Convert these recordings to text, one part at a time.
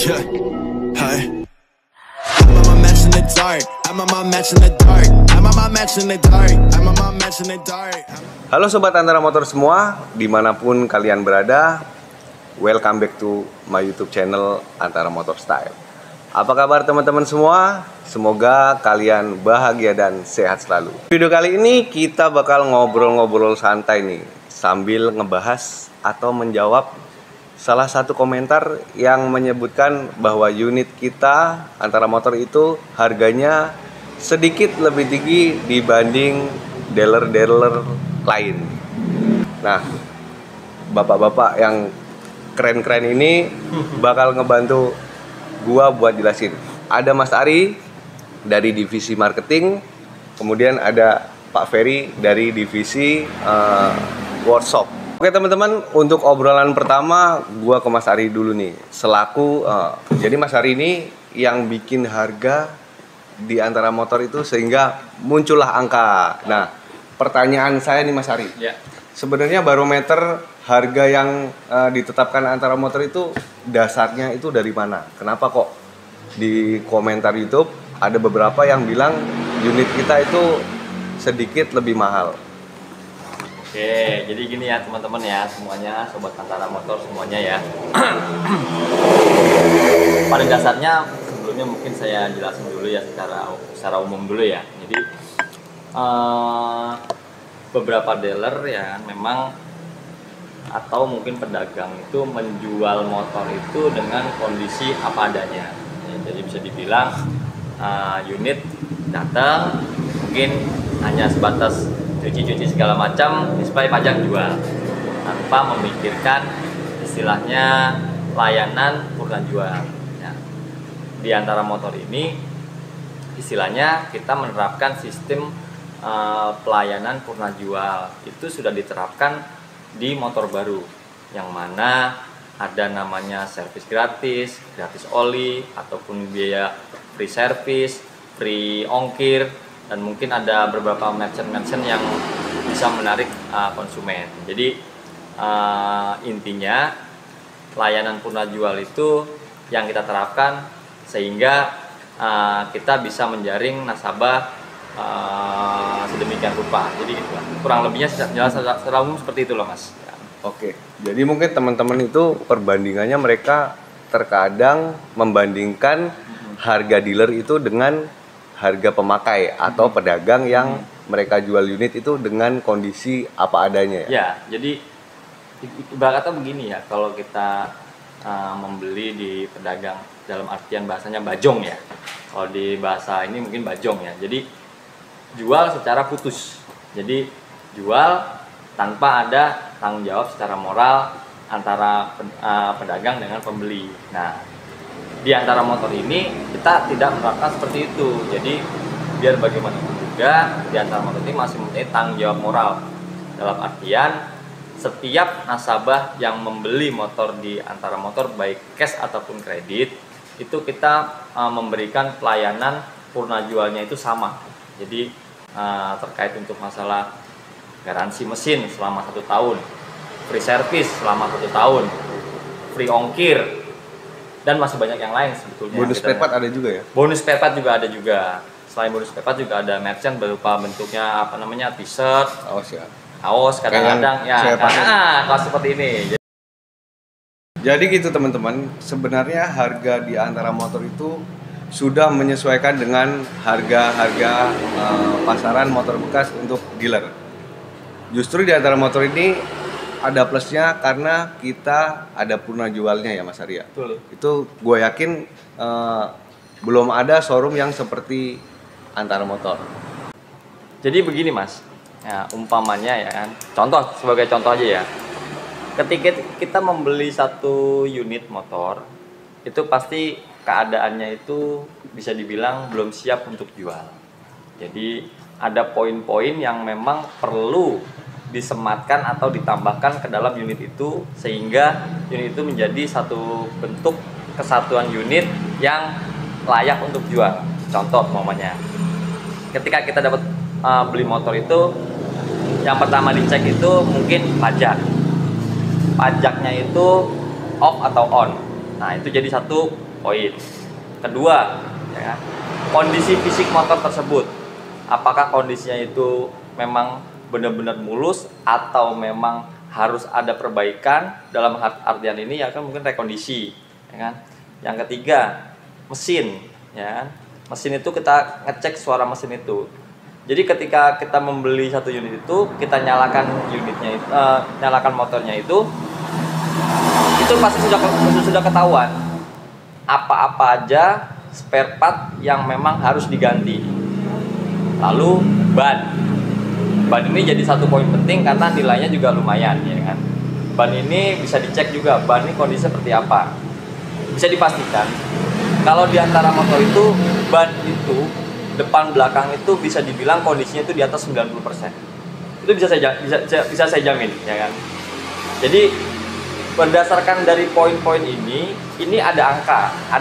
Yeah, hi. I'm on my match in the dark. I'm on my match in the dark. I'm on my match in the dark. I'm on my match in the dark. Halo Sobat Antara Motor semua, dimanapun kalian berada, welcome back to my YouTube channel Antara Motor Style. Apa kabar teman-teman semua? Semoga kalian bahagia dan sehat selalu. Video kali ini kita bakal ngobrol-ngobrol santai nih, sambil ngebahas atau menjawab salah satu komentar yang menyebutkan bahwa unit kita Antara Motor itu harganya sedikit lebih tinggi dibanding dealer-dealer lain. Nah, bapak-bapak yang keren-keren ini bakal ngebantu gua buat jelasin. Ada Mas Ari dari divisi marketing, kemudian ada Pak Ferry dari divisi workshop. Oke teman-teman, untuk obrolan pertama gua ke Mas Ari dulu nih. Selaku jadi Mas Ari ini yang bikin harga di Antara Motor itu sehingga muncullah angka. Nah, pertanyaan saya nih Mas Ari, ya. Sebenarnya barometer harga yang ditetapkan Antara Motor itu dasarnya itu dari mana? Kenapa kok di komentar YouTube ada beberapa yang bilang unit kita itu sedikit lebih mahal? Oke, jadi gini ya teman-teman ya, semuanya Sobat Antara Motor semuanya ya. Pada dasarnya sebelumnya mungkin saya jelasin dulu ya secara umum dulu ya. Jadi beberapa dealer ya memang atau mungkin pedagang itu menjual motor itu dengan kondisi apa adanya ya, jadi bisa dibilang unit datang mungkin hanya sebatas cuci-cuci segala macam, display pajak jual tanpa memikirkan istilahnya layanan purna jual ya. Di Antara Motor ini istilahnya kita menerapkan sistem pelayanan purna jual itu sudah diterapkan di motor baru yang mana ada namanya servis gratis oli ataupun biaya free service, free ongkir, dan mungkin ada beberapa merchant yang bisa menarik konsumen. Jadi intinya layanan purna jual itu yang kita terapkan sehingga kita bisa menjaring nasabah sedemikian rupa. Jadi gitu lah. Kurang lebihnya secara umum seperti itu loh Mas. Oke, jadi mungkin teman-teman itu perbandingannya mereka terkadang membandingkan harga dealer itu dengan harga pemakai atau pedagang yang mereka jual unit itu dengan kondisi apa adanya ya? Ya, jadi ibarat kata begini ya, kalau kita membeli di pedagang dalam artian bahasanya bajong ya. Kalau di bahasa ini mungkin bajong ya. Jadi jual secara putus. Jadi jual tanpa ada tanggung jawab secara moral antara pedagang dengan pembeli. Nah, di Antara Motor ini kita tidak menerapkan seperti itu. Jadi biar bagaimanapun juga di Antara Motor ini masih mempunyai tanggung jawab moral. Dalam artian setiap nasabah yang membeli motor di Antara Motor baik cash ataupun kredit itu kita memberikan pelayanan purna jualnya itu sama. Jadi terkait untuk masalah garansi mesin selama 1 tahun, free service selama 1 tahun, free ongkir, dan masih banyak yang lain sebetulnya. Bonus spare part ada juga ya? Bonus spare part juga ada juga. Selain bonus spare part juga ada merchant berupa bentuknya apa namanya t-shirt, kaos kadang-kadang ya, kaos seperti ini. Jadi gitu teman-teman, sebenarnya harga di Antara Motor itu sudah menyesuaikan dengan harga-harga pasaran motor bekas untuk dealer. Justru di Antara Motor ini ada plusnya karena kita ada purna jualnya ya Mas Arya. Betul. Itu gue yakin belum ada showroom yang seperti Antara Motor. Jadi begini Mas, ya, umpamanya ya kan, sebagai contoh aja ya. Ketika kita membeli satu unit motor, itu pasti keadaannya itu bisa dibilang belum siap untuk jual. Jadi ada poin-poin yang memang perlu disematkan atau ditambahkan ke dalam unit itu sehingga unit itu menjadi satu bentuk kesatuan unit yang layak untuk jual. Contoh umpamanya, ketika kita dapat beli motor itu, yang pertama dicek itu mungkin pajaknya itu off atau on. Nah itu jadi satu poin. Kedua, ya, kondisi fisik motor tersebut, apakah kondisinya itu memang benar-benar mulus atau memang harus ada perbaikan. Dalam artian ini ya kan mungkin rekondisi, ya kan. Yang ketiga, mesin, ya. Mesin itu kita ngecek suara mesin itu. Jadi ketika kita membeli satu unit itu, kita nyalakan unitnya itu, nyalakan motornya itu pasti sudah ketahuan apa-apa aja spare part yang memang harus diganti. Lalu ban ini jadi satu poin penting karena nilainya juga lumayan, ya kan. Ban ini bisa dicek juga, ban ini kondisi seperti apa. Bisa dipastikan kalau di antara motor itu ban itu depan belakang itu bisa dibilang kondisinya itu di atas 90%. Itu bisa saya jamin, ya kan. Jadi berdasarkan dari poin-poin ini ada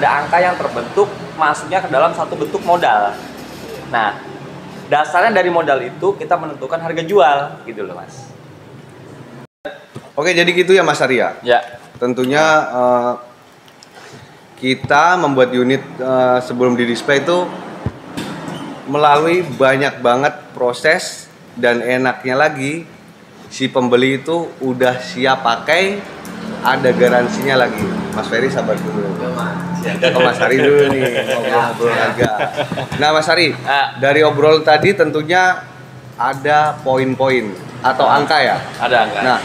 angka yang terbentuk masuknya ke dalam satu bentuk modal. Nah, dasarnya dari modal itu kita menentukan harga jual, gitu loh Mas. Oke, jadi gitu ya Mas Arya. Ya. Tentunya kita membuat unit sebelum di display itu melalui banyak banget proses, dan enaknya lagi si pembeli itu udah siap pakai, ada garansinya lagi. Mas Ferry sabar dulu. Oh, Mas Ari dulu nih ngobrol agak. Nah Mas Ari, dari obrolan tadi tentunya ada poin-poin atau angka ya? Ada angka. Nah,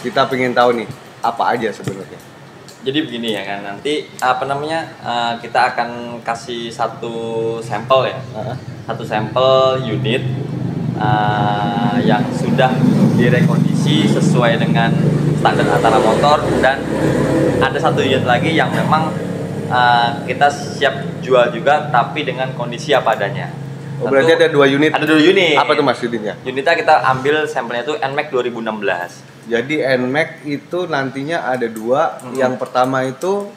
kita pengen tahu nih apa aja sebenarnya. Jadi begini ya kan, nanti kita akan kasih satu sampel ya, satu sampel unit yang sudah direkondisi sesuai dengan standar antara motor, dan ada satu unit lagi yang memang kita siap jual juga tapi dengan kondisi apa adanya. Oh, berarti ada 2 unit. Ada 2 unit. Apa tuh Mas unitnya? Unitnya kita ambil sampelnya itu NMAX 2016. Jadi NMAX itu nantinya ada 2. Yang pertama itu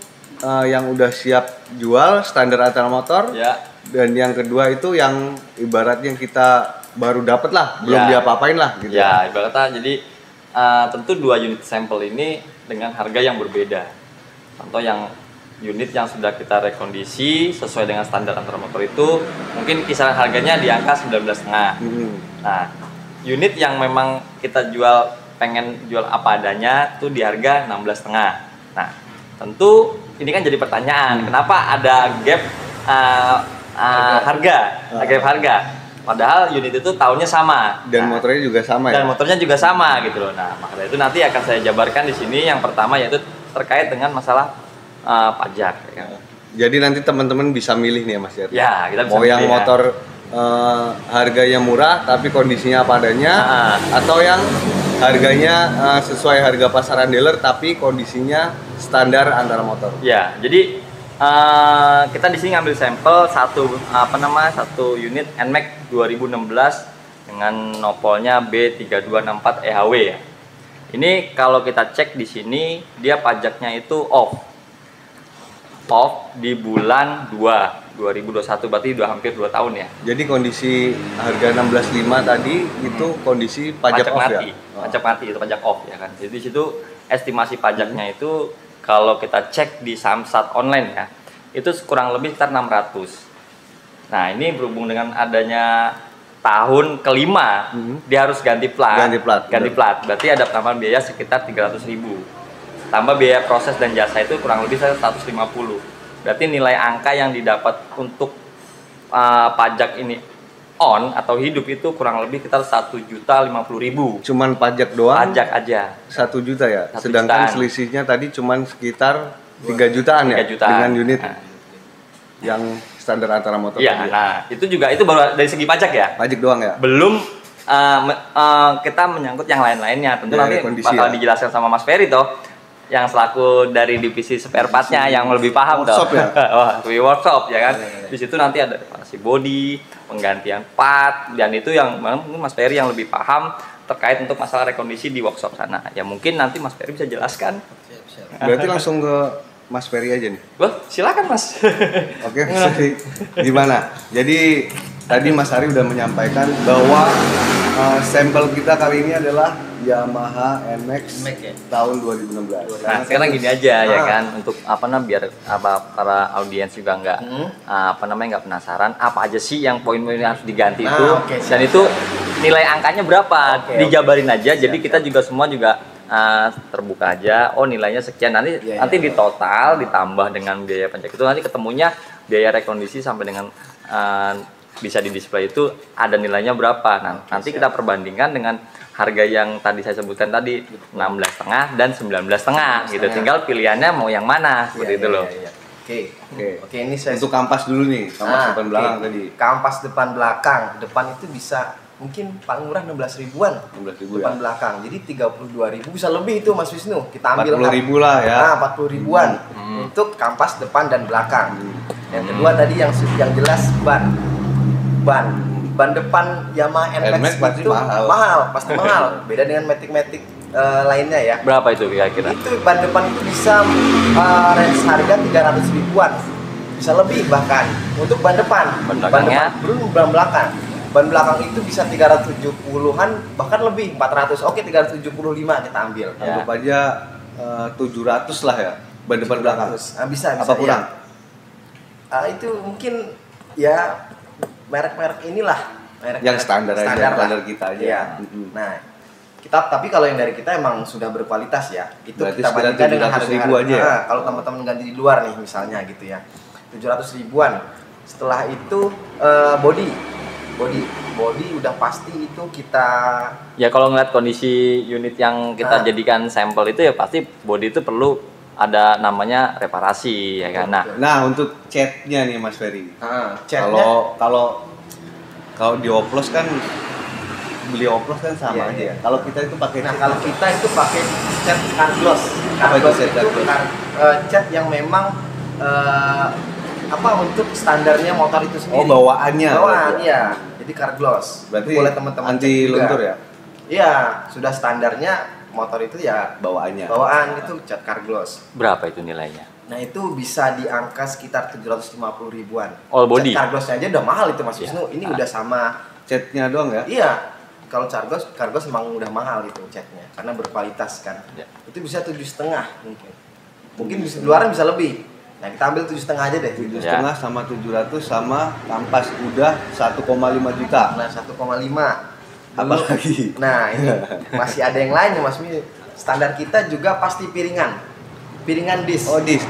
yang udah siap jual standar antara motor. Ya. Dan yang kedua itu yang ibaratnya kita baru dapat lah, belum diapa-apain lah gitu. Ya, ibaratnya jadi tentu 2 unit sampel ini dengan harga yang berbeda. Contoh yang unit yang sudah kita rekondisi sesuai dengan standar antara motor itu mungkin kisaran harganya di angka 19,5. Nah, unit yang memang kita pengen jual apa adanya tuh di harga 16,5. Nah, tentu ini kan jadi pertanyaan, kenapa ada gap harga? Padahal unit itu tahunnya sama dan motornya juga sama ya. Dan motornya juga sama gitu loh. Nah, makanya itu nanti akan saya jabarkan di sini. Yang pertama yaitu terkait dengan masalah pajak, ya kan? Jadi nanti teman-teman bisa milih nih ya Mas ya. Ya, kita bisa mau yang milih, motor harganya murah tapi kondisinya apa adanya, atau yang harganya sesuai harga pasaran dealer tapi kondisinya standar antara motor. Ya, jadi kita di sini ngambil sampel satu unit NMAX 2016 dengan nopolnya B3264 EHW ya. Ini kalau kita cek di sini dia pajaknya itu off di bulan 2 2021, berarti udah hampir 2 tahun ya. Jadi kondisi harga 16.5 tadi itu kondisi pajak off mati, ya? Pajak mati itu pajak off ya kan. Jadi di situ estimasi pajaknya itu kalau kita cek di Samsat online ya, itu kurang lebih sekitar 600. Nah, ini berhubung dengan adanya tahun kelima, dia harus ganti plat. Ganti plat. Berarti ada tambahan biaya sekitar 300.000. Tambah biaya proses dan jasa itu kurang lebih 150. Berarti nilai angka yang didapat untuk pajak ini on atau hidup itu kurang lebih sekitar 1.050.000. Cuman pajak doang? Pajak aja. 1 juta ya? 1 Sedangkan jutaan. Selisihnya tadi cuman sekitar 3 jutaan 3 ya? jutaan. Dengan unit yang standar antara motor. Iya, nah itu baru dari segi pajak ya? Pajak doang ya? Belum kita menyangkut yang lain-lainnya. Tentu Dari nanti bakal dijelaskan sama Mas Ferry toh, yang selaku dari divisi spare partnya yang lebih paham workshop ya? Workshop ya kan. Di situ nanti ada reparasi bodi, penggantian part, dan itu yang mungkin Mas Ferry yang lebih paham terkait untuk masalah rekondisi di workshop sana. Ya mungkin nanti Mas Ferry bisa jelaskan. Berarti langsung ke Mas Ferry aja nih. Wah, silakan Mas. Oke, Mas Ferry. Gimana? Jadi tadi Mas Ari udah menyampaikan bahwa sampel kita kali ini adalah Yamaha NMAX NMAX ya? tahun 2016. Nah, sekarang gini aja ya kan, untuk biar para audiens juga nggak nggak penasaran apa aja sih yang poin-poin yang harus diganti itu, dan itu nilai angkanya berapa, dijabarin aja. Jadi kita juga semua juga terbuka aja. Oh, nilainya sekian, nanti di total ditambah dengan biaya pajak itu nanti ketemunya biaya rekondisi sampai dengan bisa di display itu ada nilainya berapa. Nah, nanti kita perbandingkan dengan harga yang tadi saya sebutkan tadi 16,5 dan 19,5 gitu. Tinggal pilihannya mau yang mana seperti itu loh. Oke, ini saya untuk kampas dulu nih, kampas depan belakang tadi. Kampas depan belakang, depan itu bisa mungkin paling murah 16 ribuan. 16 ribu depan belakang. Jadi 32.000 bisa lebih itu Mas Wisnu. Kita ambil 40.000 lah ya. Nah, 40 ribuan untuk kampas depan dan belakang. Yang kedua tadi yang jelas ban depan Yamaha NMAX pasti itu pasti mahal. Beda dengan Matic lainnya ya. Berapa itu kira-kira? Itu ban depan itu bisa range harga 300 ribuan. Bisa lebih bahkan untuk ban depan. Ban depan belum ban belakang. Ban belakang itu bisa 370-an bahkan lebih 400. Oke, 375 kita ambil. Anggap aja 700 lah ya ban depan belakang. Bisa apa kurang? Ya. Itu mungkin ya merek-merek inilah, yang standar kita aja. Ya. Nah, tapi kalau yang dari kita emang sudah berkualitas ya. Itu berarti kita bandingkan dengan harga aja. Nah, kalau teman-teman ganti di luar nih misalnya gitu ya. 700 ribuan. Setelah itu body udah pasti itu kita ya kalau ngeliat kondisi unit yang kita jadikan sampel itu ya pasti body itu perlu ada namanya reparasi ya kan. Nah untuk catnya nih Mas Ferry. Kalau di oplos kan beli oplos kan sama aja. Kalau kita itu pakai kalau kita itu pakai cat Carglass. Carglass itu cat yang memang untuk standarnya motor itu sendiri. Bawaannya. Iya. Jadi Carglass. Berarti boleh teman-teman anti luntur ya? Iya, sudah standarnya motor itu ya bawaan itu cat Carglass. Berapa itu nilainya? Nah, itu bisa di angka sekitar 750 ribuan. All body. Cat Carglass aja udah mahal itu Mas Wisnu. Ini udah sama catnya doang ya? Iya. Kalau Carglass emang udah mahal itu catnya karena berkualitas kan. Itu bisa 7,5 mungkin. Mungkin bisa di luaran bisa lebih. Nah, kita ambil 7,5 aja deh. 7,5 sama 700 sama kampas udah 1,5 juta. Nah, 1,5. Apa lagi? Nah, ini masih ada yang lain ya Mas Mi. Standar kita juga pasti piringan disc. Oh, disc.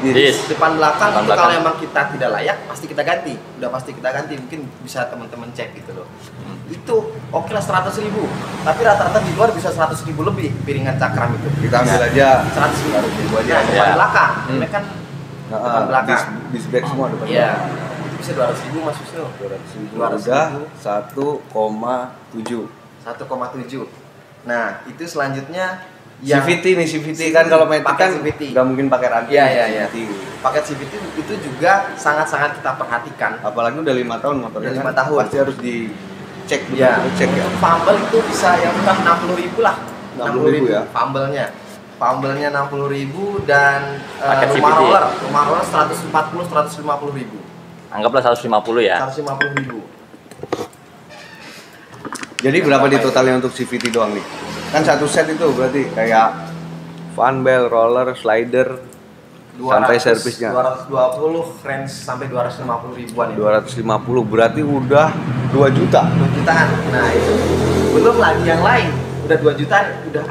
Depan belakang itu kalau emang kita tidak layak pasti kita ganti. Udah pasti kita ganti. Mungkin bisa teman-teman cek gitu loh. Itu oke lah 100 ribu. Tapi rata-rata di luar bisa 100 ribu lebih piringan cakram itu. Kita ambil aja 100 ribu aja. Nah, depan belakang. Ini kan depan belakang. Disc brake semua depan belakang. Iya. Bisa 200 ribu Mas Wisnu. 200 ribu. 1,7. 1,7. Nah, itu selanjutnya CVT kan kalau Matic kan nggak mungkin pakai rantai. Iya. Paket CVT itu juga sangat-sangat kita perhatikan. Apalagi udah 5 tahun motornya. 5 tahun. Pasti harus dicek ya. Cek ya. Fumble itu bisa yang murah 60 ribu lah. 60 ribu ya. Fumble-nya 60 ribu dan rumah roller 140-150 ribu. Anggaplah 150 ya. 150 ribu. Jadi berapa di totalnya untuk CVT doang nih? Kan satu set itu berarti kayak fan bell, roller, slider, 200, sampai servisnya 220 range sampai 250 ribuan itu. 250 berarti udah 2 juta. 2 jutaan. Nah, itu belum lagi yang lain. Udah 2 juta, udah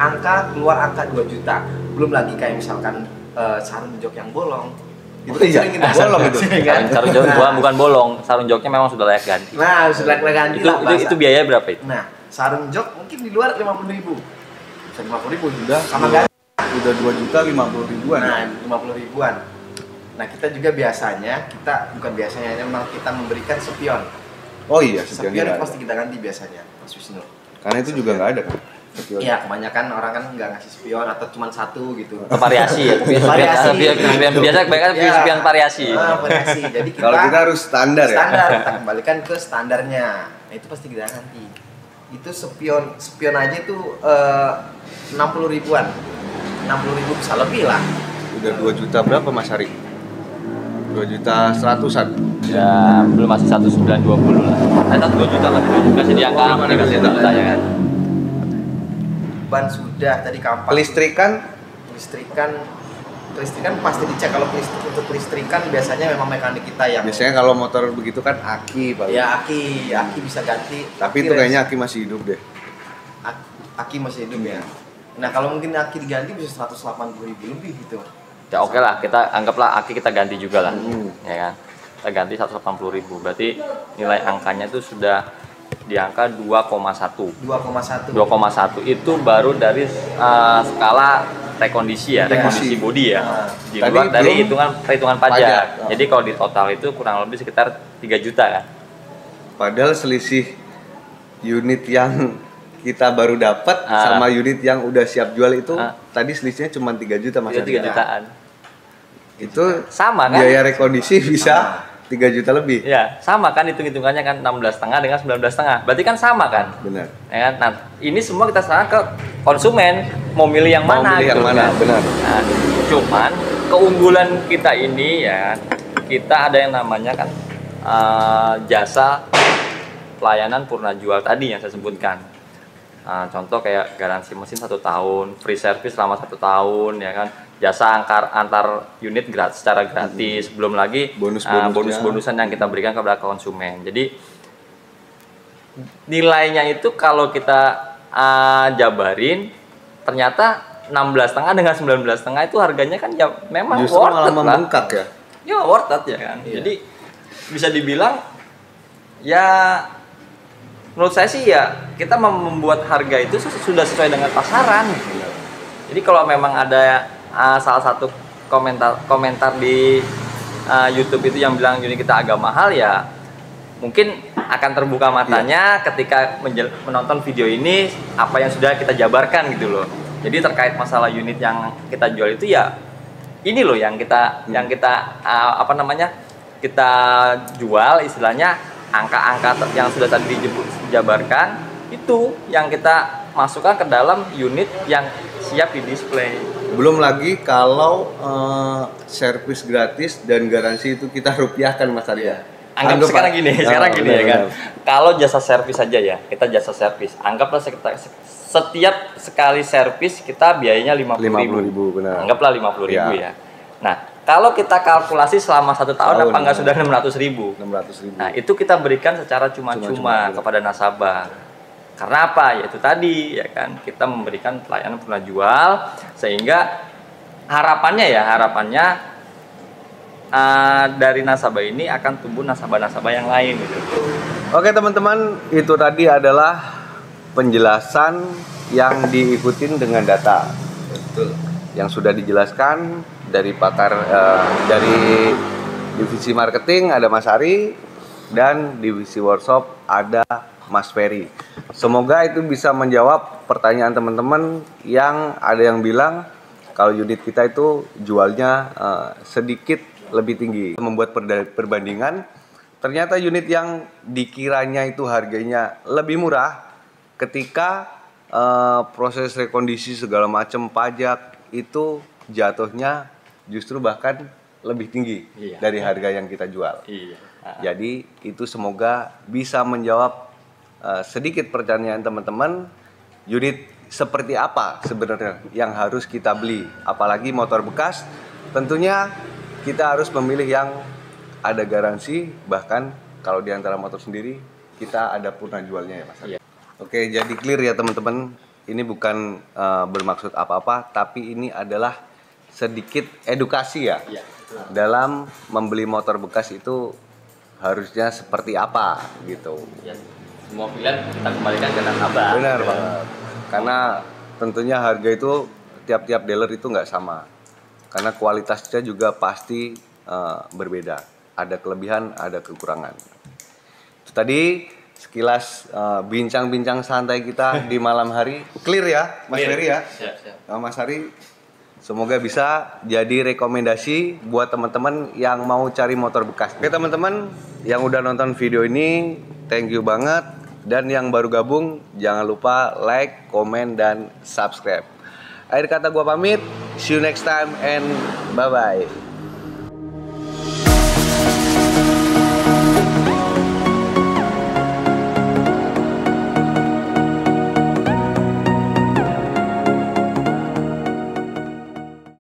keluar angka 2 juta. Belum lagi kayak misalkan sarung jok yang bolong. Itu sering kita bolong itu. Sarung jok bukan bolong, sarung joknya memang sudah layak ganti. Nah, sudah layak ganti itu biaya berapa itu? Nah, sarung jok mungkin di luar 50 ribu. Bisa 50 ribu sudah sama ganti. Udah 2 juta 50 ribuan. Nah, 50 ribuan. Nah, kita juga memang kita memberikan spion. Oh iya, spion pasti kita ganti biasanya, Mas Wisnu. Karena itu juga nggak ada kan? Iya, kebanyakan orang kan nggak ngasih spion atau cuma satu gitu. Variasi ya. Biasa kebanyakan spion variasi. Variasi. Jadi kalau kita harus standar ya. Kita kembalikan ke standarnya. Nah, itu pasti kita ganti. Itu spion aja itu 60 ribuan. 60 ribu bisa lebih lah. Udah 2 juta berapa Mas Hari? 2 juta 100-an. Ya, belum masih 1920 lah. 2 juta lah. Masih di angka 3 juta ya kan. ban sudah, tadi kampas. Kelistrikan Kelistrikan pasti dicek. Kalau untuk kelistrikan biasanya memang mekanik kita yang. biasanya kalau motor begitu kan aki paling. Ya aki bisa ganti. Tapi itu kayaknya aki masih hidup deh. Aki masih hidup ya. Nah kalau mungkin aki diganti bisa 180.000 lebih gitu. Ya oke lah, kita anggaplah aki kita ganti juga lah, ya kan? Kita ganti 180.000, berarti nilai angkanya itu sudah di angka 2,1. 2,1 itu baru dari skala rekondisi ya, rekondisi body ya. Di luar dari perhitungan pajak. Jadi kalau di total itu kurang lebih sekitar 3 juta kan. Padahal selisih unit yang kita baru dapat sama unit yang udah siap jual itu tadi selisihnya cuma 3 juta Mas. 3 jutaan. Itu sama kan? Biaya rekondisi bisa 3 juta lebih. Ya, sama kan hitung-hitungannya kan 16,5 dengan 19,5. Berarti kan sama kan? Benar. Ya kan? Nah, ini semua kita serahkan ke konsumen mau milih yang mana. Milih yang mana? Kan? Benar. Nah, cuman keunggulan kita ini ya, kita ada yang namanya kan jasa pelayanan purna jual tadi yang saya sebutkan. Contoh kayak garansi mesin 1 tahun, free service selama 1 tahun, ya kan, jasa antar unit secara gratis, belum lagi bonus-bonusan yang kita berikan kepada konsumen. Jadi nilainya itu kalau kita jabarin ternyata 16,5 dengan 19,5 itu harganya kan ya memang justru worth malah it membengkak ya. Ya worth it ya kan. Iya. Jadi bisa dibilang ya menurut saya sih ya kita membuat harga itu sudah sesuai dengan pasaran. Jadi kalau memang ada salah satu komentar di YouTube itu yang bilang unit kita agak mahal, ya mungkin akan terbuka matanya ketika menonton video ini apa yang sudah kita jabarkan gitu loh. Jadi terkait masalah unit yang kita jual itu ya ini loh yang kita kita jual, istilahnya angka-angka yang sudah tadi dijabarkan itu yang kita masukkan ke dalam unit yang siap di display. Belum lagi kalau servis gratis dan garansi itu kita rupiahkan Mas Arya. Anggap sekarang gini ya kan. Kalau jasa servis saja ya, kita jasa servis. Anggaplah setiap sekali servis kita biayanya 50.000. Benar. Anggaplah 50.000 ya. Nah, kalau kita kalkulasi selama 1 tahun apa enggak sudah 600.000? 600.000. Nah, itu kita berikan secara cuma-cuma kepada nasabah. Karena apa? Yaitu tadi ya kan, kita memberikan pelayanan purna jual sehingga harapannya dari nasabah ini akan tumbuh nasabah-nasabah yang lain gitu. Oke teman-teman, itu tadi adalah penjelasan yang diikutin dengan data. Betul. Yang sudah dijelaskan dari pakar dari divisi marketing ada Mas Ari dan divisi workshop ada Mas Ferry. Semoga itu bisa menjawab pertanyaan teman-teman yang ada yang bilang kalau unit kita itu jualnya sedikit lebih tinggi. Membuat perbandingan, ternyata unit yang dikiranya itu harganya lebih murah ketika proses rekondisi segala macam pajak itu jatuhnya justru bahkan lebih tinggi dari harga yang kita jual. Jadi itu semoga bisa menjawab sedikit pertanyaan teman-teman, unit seperti apa sebenarnya yang harus kita beli, apalagi motor bekas. Tentunya kita harus memilih yang ada garansi, bahkan kalau di antara motor sendiri kita ada purna jualnya ya Mas. Oke, jadi clear ya teman-teman. Ini bukan bermaksud apa-apa, tapi ini adalah sedikit edukasi ya. Dalam membeli motor bekas itu harusnya seperti apa gitu. Semua pilihan kita kembalikan ke nasabah. Benar banget. Karena tentunya harga itu tiap-tiap dealer itu nggak sama. Karena kualitasnya juga pasti berbeda. Ada kelebihan, ada kekurangan. Itu tadi sekilas bincang-bincang santai kita di malam hari. Clear ya, Mas Ferry ya? Siap. Mas Hari, semoga bisa jadi rekomendasi buat teman-teman yang mau cari motor bekas. Oke teman-teman, yang udah nonton video ini, thank you banget. Dan yang baru gabung, jangan lupa like, komen, dan subscribe. Akhir kata gua pamit, see you next time and bye-bye.